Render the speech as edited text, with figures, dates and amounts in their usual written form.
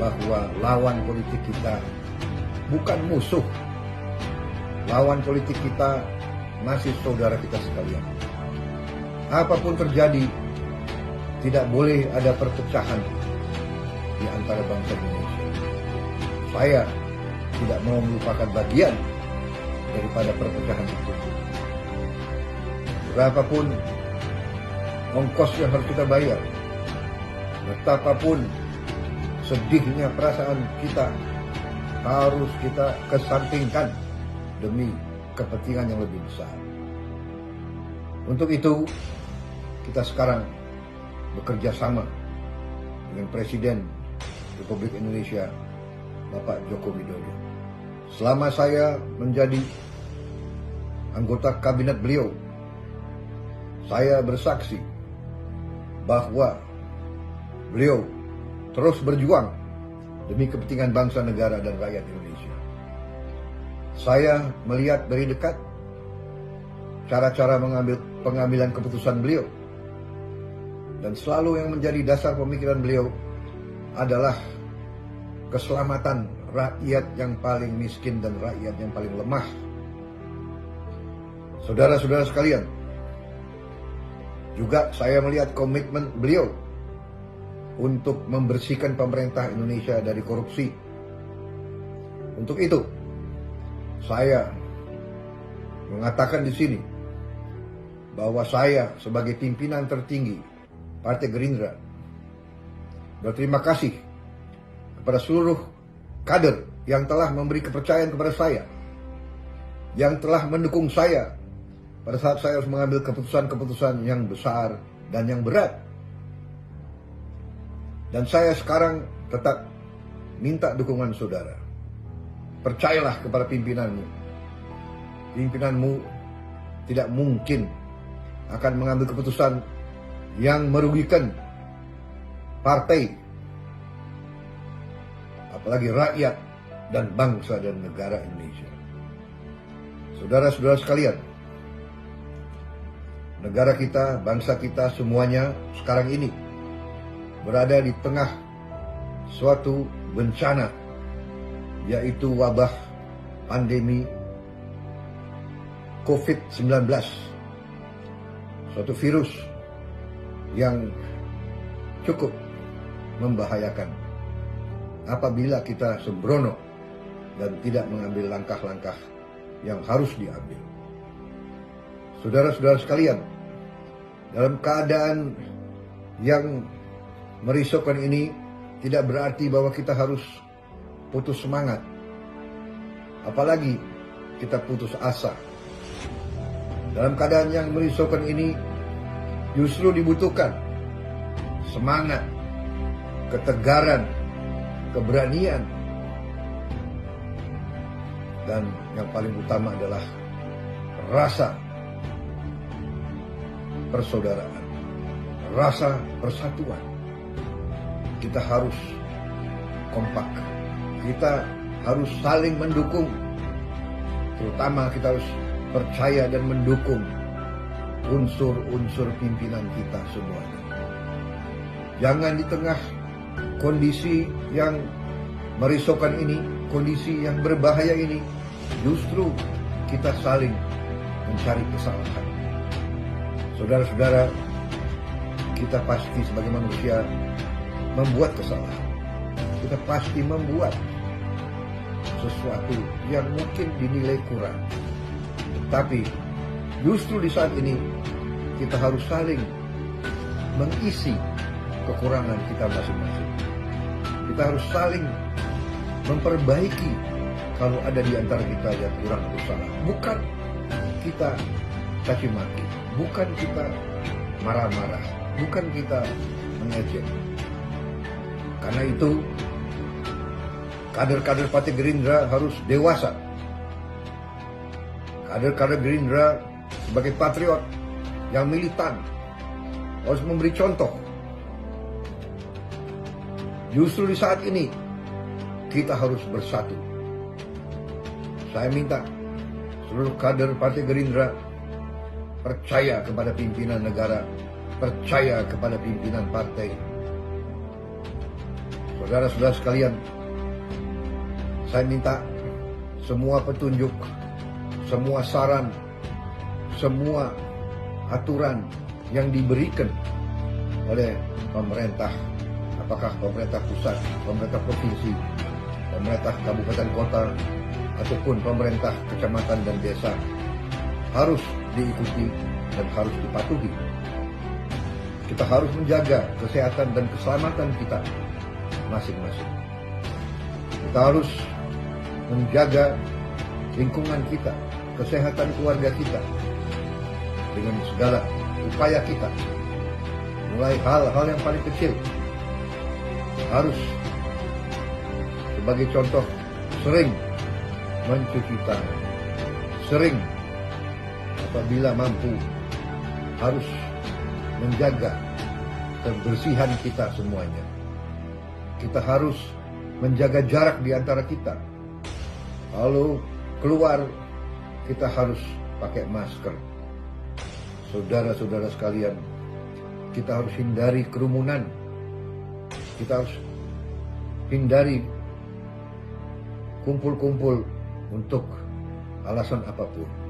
bahwa lawan politik kita bukan musuh. Lawan politik kita masih saudara kita sekalian. Apapun terjadi, tidak boleh ada perpecahan di antara bangsa Indonesia. Saya tidak mau melupakan bagian daripada perpecahan itu. Berapapun ongkos yang harus kita bayar, betapapun sedihnya perasaan kita, harus kita kesampingkan demi kepentingan yang lebih besar. Untuk itu, kita sekarang bekerja sama dengan Presiden Republik Indonesia, Bapak Joko Widodo. Selama saya menjadi anggota kabinet beliau, saya bersaksi bahwa beliau terus berjuang demi kepentingan bangsa, negara, dan rakyat Indonesia. Saya melihat dari dekat cara-cara pengambilan keputusan beliau, dan selalu yang menjadi dasar pemikiran beliau adalah keselamatan rakyat yang paling miskin dan rakyat yang paling lemah. Saudara-saudara sekalian, juga saya melihat komitmen beliau untuk membersihkan pemerintah Indonesia dari korupsi. Untuk itu, saya mengatakan di sini bahwa saya sebagai pimpinan tertinggi Partai Gerindra berterima kasih kepada seluruh kader yang telah memberi kepercayaan kepada saya, yang telah mendukung saya pada saat saya harus mengambil keputusan-keputusan yang besar dan yang berat. Dan saya sekarang tetap minta dukungan saudara. Percayalah kepada pimpinanmu. Pimpinanmu tidak mungkin akan mengambil keputusan yang merugikan partai, apalagi rakyat dan bangsa dan negara Indonesia. Saudara-saudara sekalian, negara kita, bangsa kita semuanya sekarang ini berada di tengah suatu bencana, yaitu wabah pandemi COVID-19, suatu virus yang cukup membahayakan apabila kita sembrono dan tidak mengambil langkah-langkah yang harus diambil. Saudara-saudara sekalian, dalam keadaan yang merisaukan ini tidak berarti bahwa kita harus putus semangat, apalagi kita putus asa. Dalam keadaan yang merisaukan ini justru dibutuhkan semangat, ketegaran, keberanian, dan yang paling utama adalah rasa persaudaraan, rasa persatuan. Kita harus kompak, kita harus saling mendukung, terutama kita harus percaya dan mendukung unsur-unsur pimpinan kita semuanya. Jangan di tengah kondisi yang merisaukan ini, kondisi yang berbahaya ini, justru kita saling mencari kesalahan. Saudara-saudara, kita pasti sebagai manusia membuat kesalahan. Kita pasti membuat sesuatu yang mungkin dinilai kurang. Tapi justru di saat ini kita harus saling mengisi kekurangan kita masing-masing. Kita harus saling memperbaiki kalau ada di antara kita yang kurang atau salah. Bukan kita caci maki, bukan kita marah-marah, bukan kita mengejek. Karena itu, kader-kader Partai Gerindra harus dewasa. Kader-kader Gerindra sebagai patriot yang militan harus memberi contoh. Justru di saat ini kita harus bersatu. Saya minta seluruh kader Partai Gerindra percaya kepada pimpinan negara, percaya kepada pimpinan partai. Saudara-saudara sekalian, saya minta semua petunjuk, semua saran, semua aturan yang diberikan oleh pemerintah, apakah pemerintah pusat, pemerintah provinsi, pemerintah kabupaten kota, ataupun pemerintah kecamatan dan desa, harus diikuti dan harus dipatuhi. Kita harus menjaga kesehatan dan keselamatan kita masing-masing. Kita harus menjaga lingkungan kita, kesehatan keluarga kita dengan segala upaya kita. Mulai hal-hal yang paling kecil, harus sebagai contoh sering mencuci tangan, sering apabila mampu harus menjaga kebersihan kita semuanya. Kita harus menjaga jarak di antara kita. Lalu keluar, kita harus pakai masker. Saudara-saudara sekalian, kita harus hindari kerumunan. Kita harus hindari kumpul-kumpul untuk alasan apapun.